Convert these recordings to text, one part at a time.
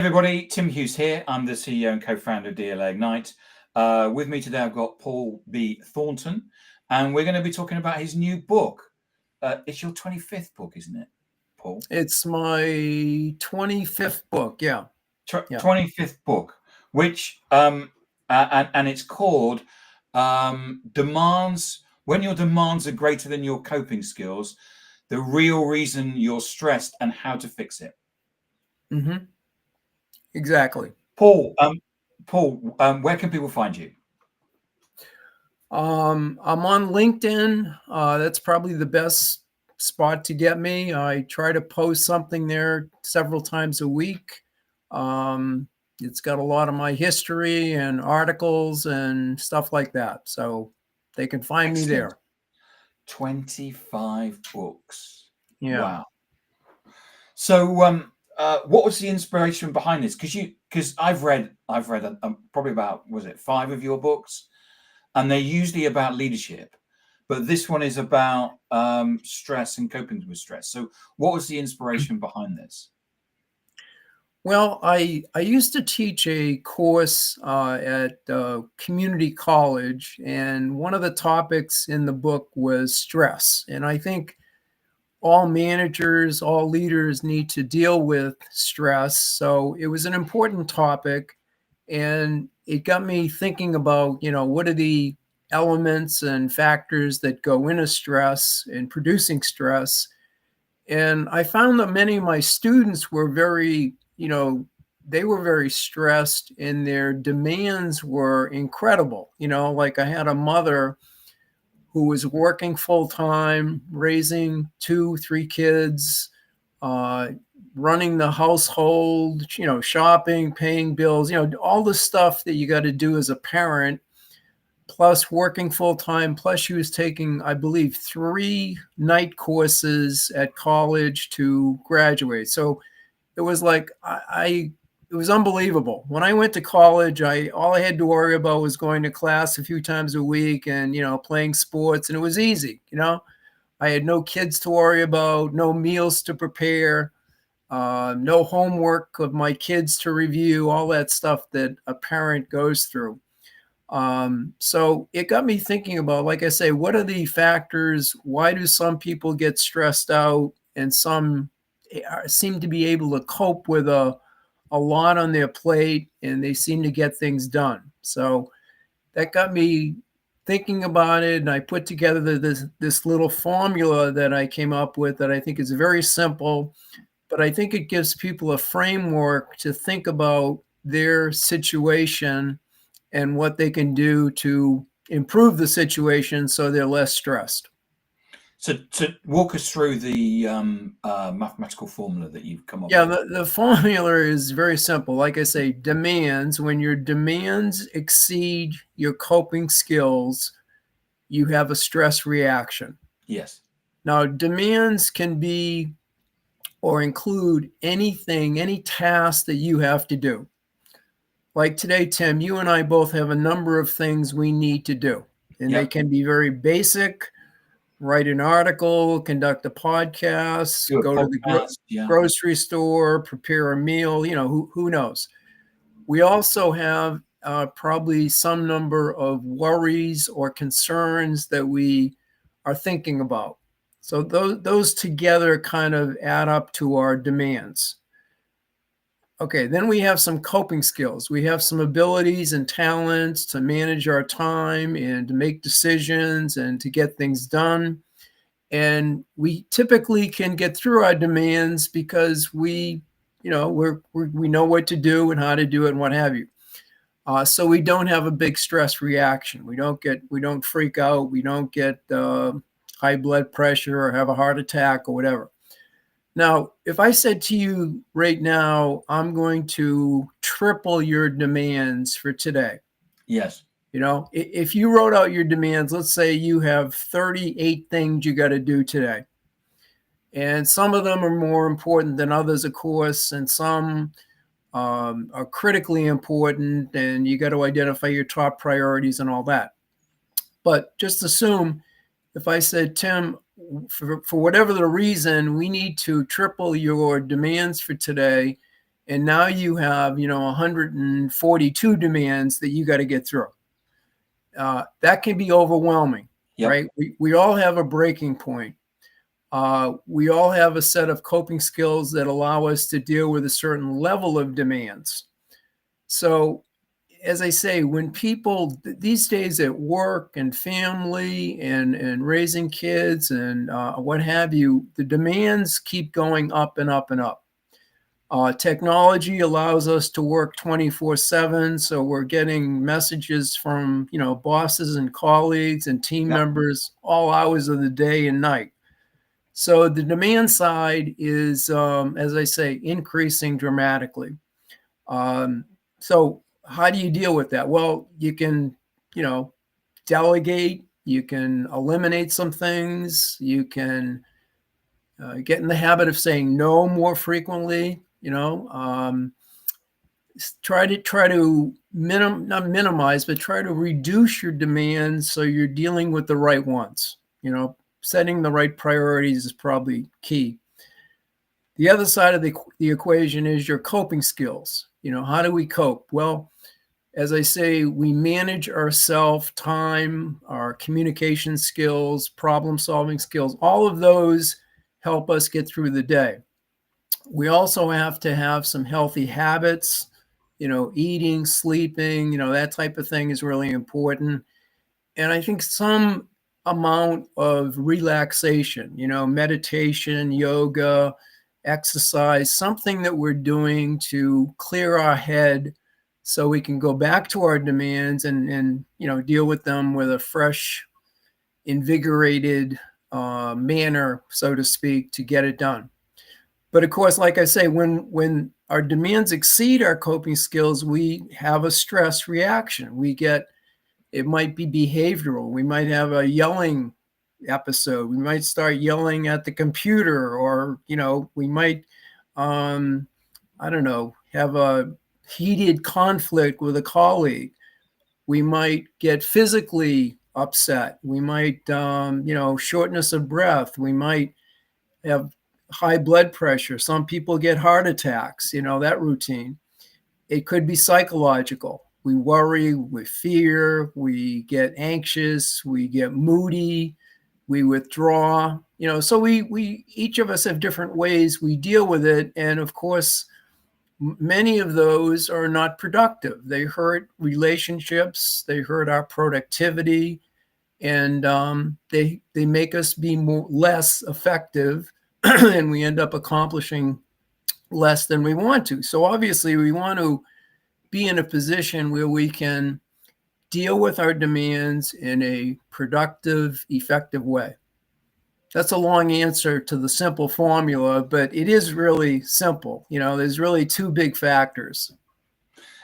Everybody, Tim Hughes here. I'm the CEO and co-founder of DLA Ignite. With me today, I've got Paul B. Thornton, and we're going to be talking about his new book. It's your 25th book, isn't it, Paul? It's my 25th book, yeah. 25th book, which and it's called Demands. When your demands are greater than your coping skills, the real reason you're stressed and how to fix it. Mm-hmm. Exactly. Paul, where can people find you? I'm on LinkedIn. That's probably the best spot to get me. I try to post something there several times a week. It's got a lot of my history and articles and stuff like that. So they can find me there. 25 books. Yeah. Wow. So, what was the inspiration behind this? Because I've read probably about, was it 5 of your books, and they're usually about leadership, but this one is about stress and coping with stress. So, what was the inspiration behind this? Well, I used to teach a course at community college, and one of the topics in the book was stress. And I think all managers, all leaders need to deal with stress. So it was an important topic, and it got me thinking about, what are the elements and factors that go into stress and producing stress. And I found that many of my students were very, they were very stressed and their demands were incredible. Like I had a mother who was working full time, raising 2, 3 kids, running the household, shopping, paying bills, all the stuff that you got to do as a parent, plus working full time, plus she was taking, I believe, 3 night courses at college to graduate. So it was like, it was unbelievable. When I went to college, all I had to worry about was going to class a few times a week and, playing sports, and it was easy. I had no kids to worry about, no meals to prepare, no homework of my kids to review, all that stuff that a parent goes through. So it got me thinking about, like I say, what are the factors? Why do some people get stressed out and some seem to be able to cope with a lot on their plate and they seem to get things done? So that got me thinking about it, and I put together this little formula that I came up with that I think is very simple, but I think it gives people a framework to think about their situation and what they can do to improve the situation so they're less stressed. So to walk us through the mathematical formula that you've come up Yeah, with. the formula is very simple. Like I say, demands, when your demands exceed your coping skills, you have a stress reaction. Yes. Now, demands can be or include anything, any task that you have to do. Like today, Tim, you and I both have a number of things we need to do, and they can be very basic. Write an article, conduct a podcast, go to the grocery store, prepare a meal, who knows. We also have probably some number of worries or concerns that we are thinking about. So those together kind of add up to our demands. Okay, then we have some coping skills. We have some abilities and talents to manage our time and to make decisions and to get things done. And we typically can get through our demands because we know what to do and how to do it and what have you. So we don't have a big stress reaction. We don't freak out. We don't get high blood pressure or have a heart attack or whatever. Now, if I said to you right now, I'm going to triple your demands for today. Yes. If you wrote out your demands, let's say you have 38 things you got to do today. And some of them are more important than others, of course, and some are critically important, and you got to identify your top priorities and all that. But just assume if I said, Tim, for whatever the reason, we need to triple your demands for today, and now you have 142 demands that you got to get through. That can be overwhelming, Yep. right? We all have a breaking point. We all have a set of coping skills that allow us to deal with a certain level of demands. So, as I say, when people these days at work and family and raising kids and what have you, the demands keep going up and up and up. Technology allows us to work 24/7, so we're getting messages from bosses and colleagues and team Yep. members all hours of the day and night. So the demand side is, as I say, increasing dramatically. Um, so how do you deal with that? Well, you can, you know, delegate. You can eliminate some things. You can get in the habit of saying no more frequently. Try to not minimize, but try to reduce your demands so you're dealing with the right ones. Setting the right priorities is probably key. The other side of the equation is your coping skills. How do we cope? Well, as I say, we manage our self-time, our communication skills, problem-solving skills. All of those help us get through the day. We also have to have some healthy habits, eating, sleeping, that type of thing is really important. And I think some amount of relaxation, meditation, yoga, exercise, something that we're doing to clear our head so we can go back to our demands and deal with them with a fresh, invigorated manner, so to speak, to get it done. But of course, like I say, when our demands exceed our coping skills, we have a stress reaction. It might be behavioral. We might have a yelling episode. We might start yelling at the computer, or we might, I don't know, have a heated conflict with a colleague. We might get physically upset. We might, shortness of breath. We might have high blood pressure. Some people get heart attacks, that routine. It could be psychological. We worry, we fear, we get anxious, we get moody, we withdraw. So we each of us have different ways we deal with it. And of course, many of those are not productive. They hurt relationships, they hurt our productivity, and they make us be less effective, and we end up accomplishing less than we want to. So obviously, we want to be in a position where we can deal with our demands in a productive, effective way. That's a long answer to the simple formula, but it is really simple. There's really two big factors.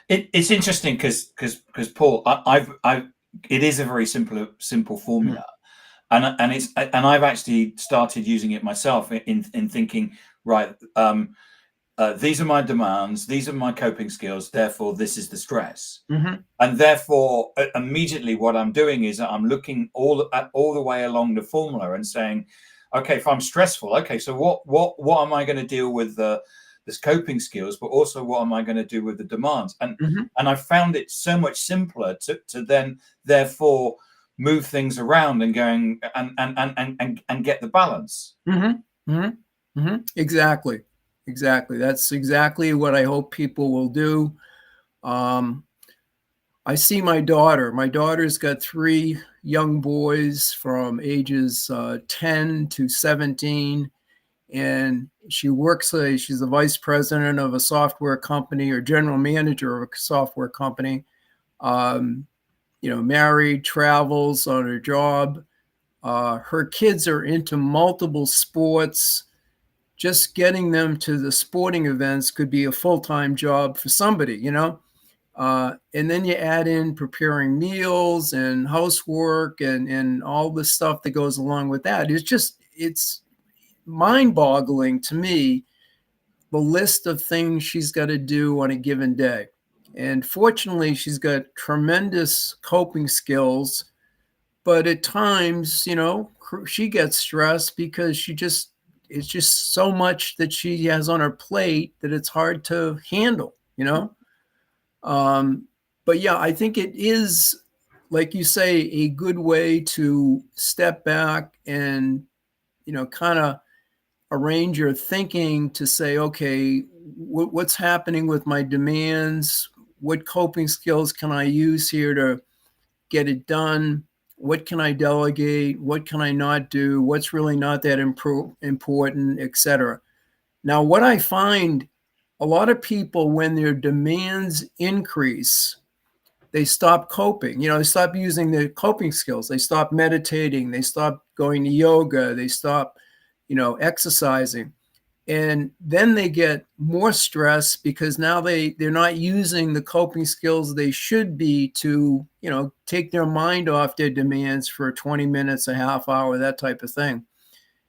It's interesting because Paul, it is a very simple formula, and I've actually started using it myself in thinking, right, these are my demands, these are my coping skills, therefore this is the stress. And therefore immediately what I'm doing is I'm looking all the way along the formula and saying, okay, if I'm stressful, okay, so what am I going to deal with this coping skills, but also what am I going to do with the demands? And I found it so much simpler to then therefore move things around and going and get the balance. Exactly. That's exactly what I hope people will do. I see my daughter. My daughter's got 3 young boys from ages 10 to 17. And she works, she's the vice president of a software company, or general manager of a software company. Married, travels on her job. Her kids are into multiple sports. Just getting them to the sporting events could be a full-time job for somebody, and then you add in preparing meals and housework and all the stuff that goes along with that. It's mind-boggling to me, the list of things she's got to do on a given day. And fortunately, she's got tremendous coping skills, but at times, she gets stressed because she just it's just so much that she has on her plate that it's hard to handle, you know? But yeah, I think it is, like you say, a good way to step back and, kind of arrange your thinking to say, okay, what's happening with my demands? What coping skills can I use here to get it done? What can I delegate? What can I not do? What's really not that important, etc. Now, what I find, a lot of people, when their demands increase, they stop coping. They stop using their coping skills. They stop meditating. They stop going to yoga. They stop, exercising. And then they get more stress because now they're not using the coping skills they should be to, take their mind off their demands for 20 minutes, a half hour, that type of thing.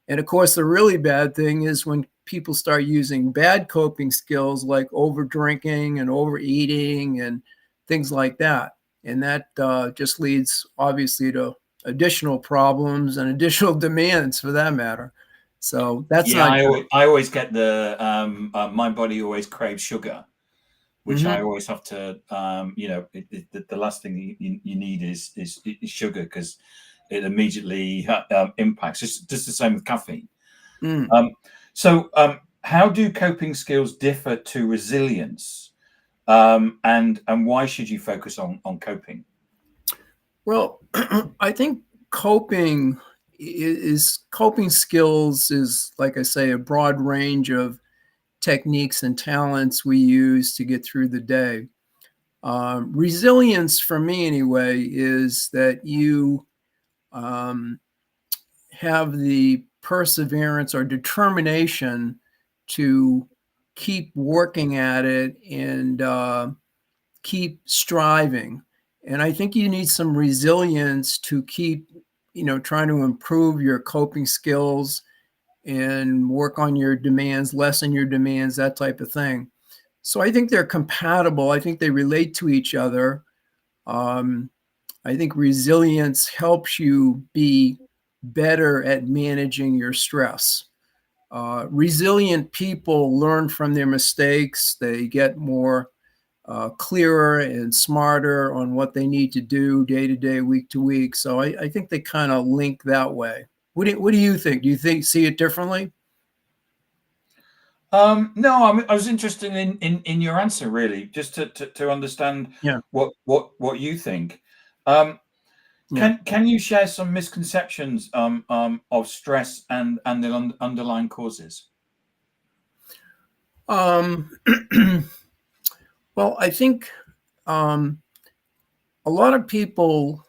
And of course, the really bad thing is when people start using bad coping skills like over drinking and overeating and things like that. And that just leads, obviously, to additional problems and additional demands, for that matter. So that's Yeah, not I always get my body always craves sugar, good. which I Hmm. always have to, the last thing you need is sugar, because it immediately impacts. Just the same with caffeine. Mm. Um, how do coping skills differ to resilience, and why should you focus on coping? Well, I think coping skills is, like I say, a broad range of techniques and talents we use to get through the day. Resilience, for me anyway, is that you um, have the perseverance or determination to keep working at it and keep striving. And I think you need some resilience to keep, trying to improve your coping skills and work on your demands, lessen your demands, that type of thing. So I think they're compatible. I think they relate to each other. Um, I think resilience helps you be better at managing your stress. Resilient people learn from their mistakes. They get more clearer and smarter on what they need to do day to day, week to week. So I think they kind of link that way. What do you think? Do you see it differently? No, I was interested in your answer, really, just to understand Yeah, what you think. Um, yeah. can you share some misconceptions of stress and the underlying causes? Um, well, I think um, a lot of people,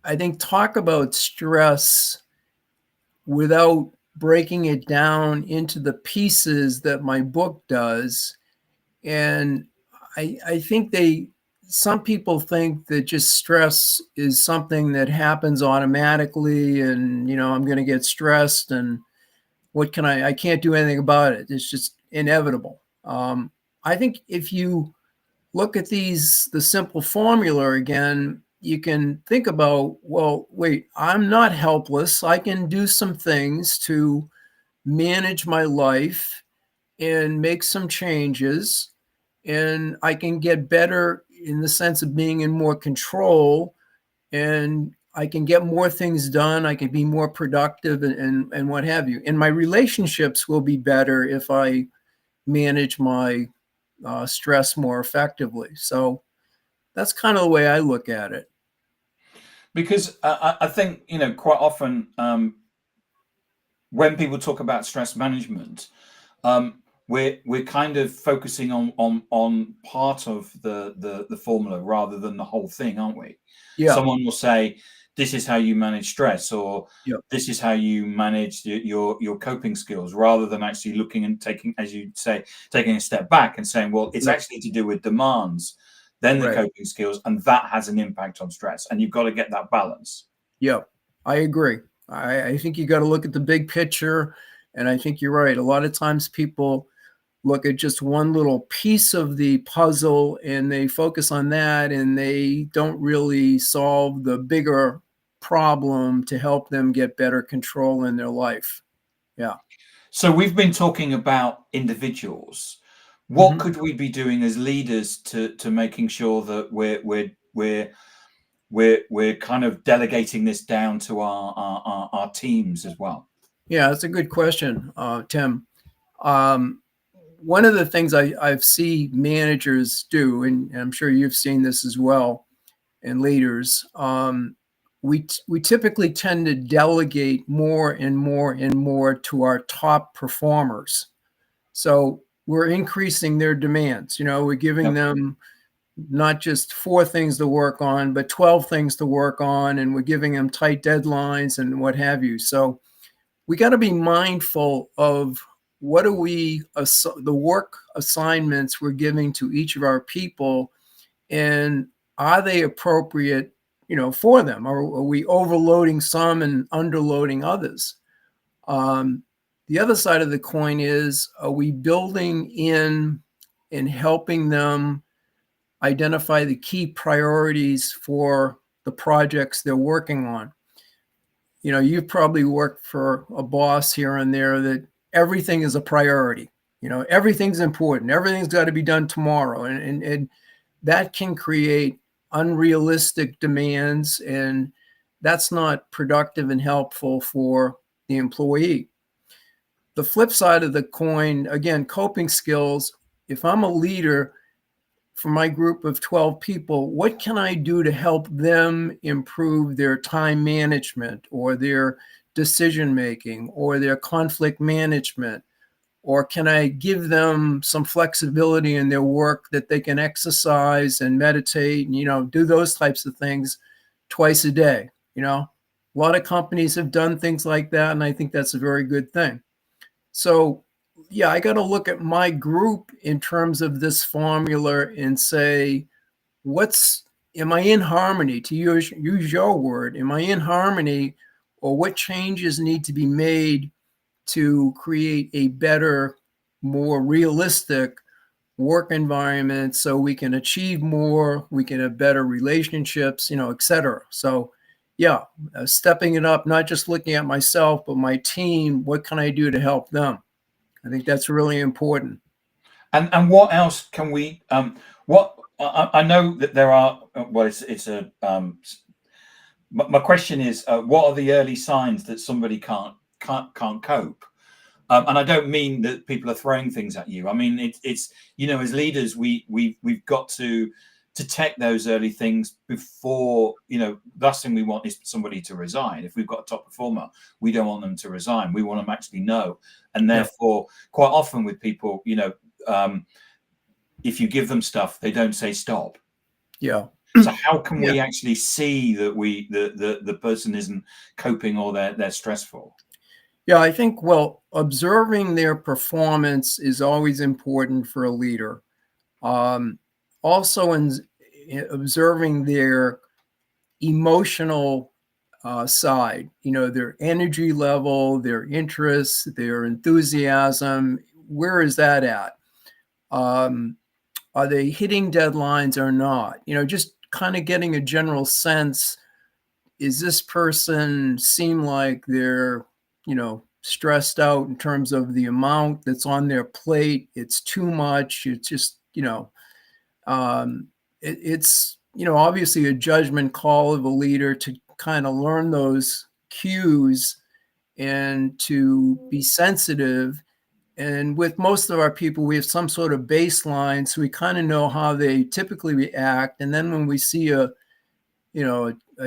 I think, talk about stress without breaking it down into the pieces that my book does. And I think some people think that just stress is something that happens automatically, and, I'm going to get stressed, and I can't do anything about it. It's just inevitable. I think if you look at the simple formula again, you can think about, well, wait, I'm not helpless. I can do some things to manage my life and make some changes, and I can get better in the sense of being in more control, and I can get more things done. I can be more productive, and what have you. And my relationships will be better if I manage my stress more effectively. So that's kind of the way I look at it. Because I think, quite often, when people talk about stress management, we're kind of focusing on part of the formula rather than the whole thing, aren't we? Yeah, Someone will say, "This is how you manage stress," or yeah, "This is how you manage your coping skills," rather than actually looking and taking, as you say, taking a step back and saying, "Well, it's right, actually to do with demands, then the right. coping skills, and that has an impact on stress." And you've got to get that balance. Yeah, I agree. I think you got to look at the big picture. And I think you're right. A lot of times people look at just one little piece of the puzzle and they focus on that, and they don't really solve the bigger problem to help them get better control in their life. Yeah. So we've been talking about individuals. What Mhm. could we be doing as leaders to making sure that we're kind of delegating this down to our teams as well? Yeah, that's a good question, Tim. Um, One of the things I've seen managers do, and I'm sure you've seen this as well, and leaders, we typically tend to delegate more and more and more to our top performers. So we're increasing their demands. We're giving Yep. them not just 4 things to work on, but 12 things to work on, and we're giving them tight deadlines and what have you. So we got to be mindful of what are the work assignments we're giving to each of our people, and are they appropriate, for them? Or are we overloading some and underloading others? Um, the other side of the coin is, are we building in and helping them identify the key priorities for the projects they're working on? You've probably worked for a boss here and there that everything is a priority. Everything's important. Everything's got to be done tomorrow. And that can create unrealistic demands, and that's not productive and helpful for the employee. The flip side of the coin, again, coping skills. If I'm a leader for my group of 12 people, what can I do to help them improve their time management or their decision making or their conflict management? Or can I give them some flexibility in their work that they can exercise and meditate and, do those types of things twice a day? A lot of companies have done things like that, and I think that's a very good thing. So, yeah, I got to look at my group in terms of this formula and say, am I in harmony? To use your word, am I in harmony, or what changes need to be made to create a better, more realistic work environment so we can achieve more, we can have better relationships, et cetera. So, yeah, stepping it up, not just looking at myself, but my team. What can I do to help them? I think that's really important. And what else can we? What I know that there are. Well, it's a. My question is, what are the early signs that somebody can't cope? And I don't mean that people are throwing things at you. I mean it's as leaders we've got to detect those early things before. The last thing we want is somebody to resign. If we've got a top performer, we don't want them to resign. We want them actually know. And Yeah. therefore, quite often with people, if you give them stuff, they don't say stop. Yeah. So how can Yeah. we actually see that the person isn't coping or they're stressful? Yeah, I think, well, observing their performance is always important for a leader. Um, Also, in observing their emotional side, their energy level, their interests, their enthusiasm. Where is that at? Um, are they hitting deadlines or not? Just kind of getting a general sense. Is this person seem like they're, stressed out in terms of the amount that's on their plate? It's too much. It's just, um, it's, obviously a judgment call of a leader to kind of learn those cues and to be sensitive. And with most of our people, we have some sort of baseline, so we kind of know how they typically react. And then when we see a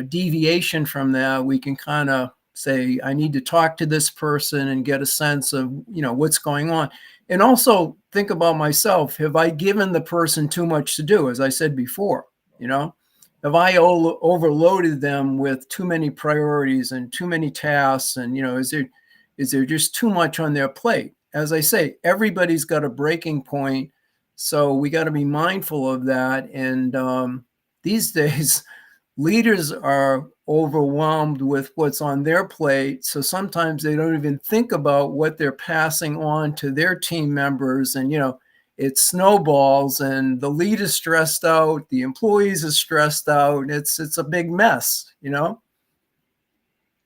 deviation from that, we can kind of say, I need to talk to this person and get a sense of, what's going on. And also think about myself. Have I given the person too much to do? As I said before, have I overloaded them with too many priorities and too many tasks? And, is there just too much on their plate? As I say, everybody's got a breaking point. So we got to be mindful of that. And these days, leaders are overwhelmed with what's on their plate. So sometimes they don't even think about what they're passing on to their team members. And, it snowballs, and the lead is stressed out, the employees are stressed out. It's a big mess.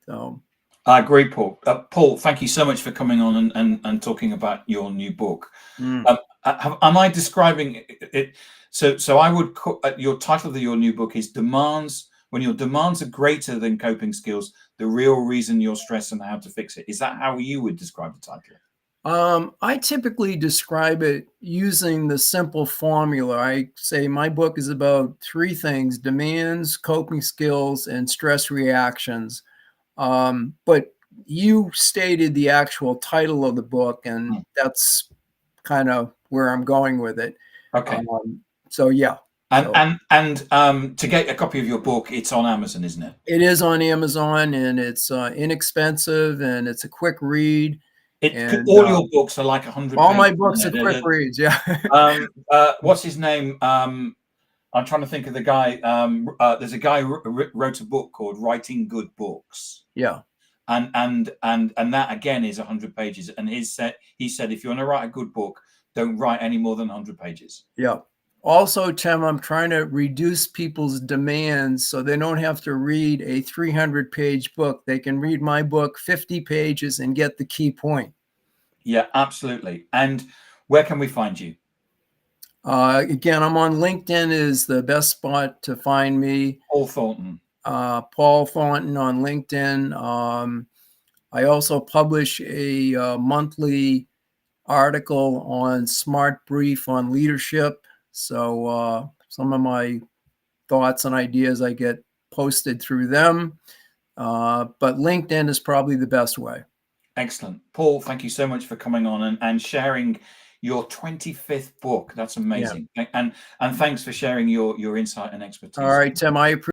So I agree, Paul. Paul, thank you so much for coming on and talking about your new book. Mm. Am I describing it? So I would your title of your new book is demands. When your demands are greater than coping skills, the real reason you're stressed and how to fix it. Is that how you would describe the title? I typically describe it using the simple formula. I say my book is about three things: demands, coping skills, and stress reactions. But you stated the actual title of the book, and Hmm. that's kind of where I'm going with it. Okay. So yeah, And so and to get a copy of your book, it's on Amazon, isn't it? it is on Amazon, and it's inexpensive, and it's a quick read, and All your books are like 100 all pages. my books are quick reads. Yeah, What's his name? I'm trying to think of the guy. There's a guy who wrote a book called Writing Good Books, yeah. and that again is 100 pages. And he said if you want to write a good book, don't write any more than 100 pages. Yeah. Also, Tim, I'm trying to reduce people's demands so they don't have to read a 300-page book. They can read my book, 50 pages, and get the key point. Yeah, absolutely. And where can we find you? Again, I'm on LinkedIn is the best spot to find me. Paul Thornton. Paul Thornton on LinkedIn. I also publish a monthly article on Smart Brief on leadership. So some of my thoughts and ideas I get posted through them. But LinkedIn is probably the best way. Excellent. Paul, thank you so much for coming on and sharing your 25th book. That's Yeah. amazing. And thanks for sharing your insight and All expertise. right, Tim, I appreciate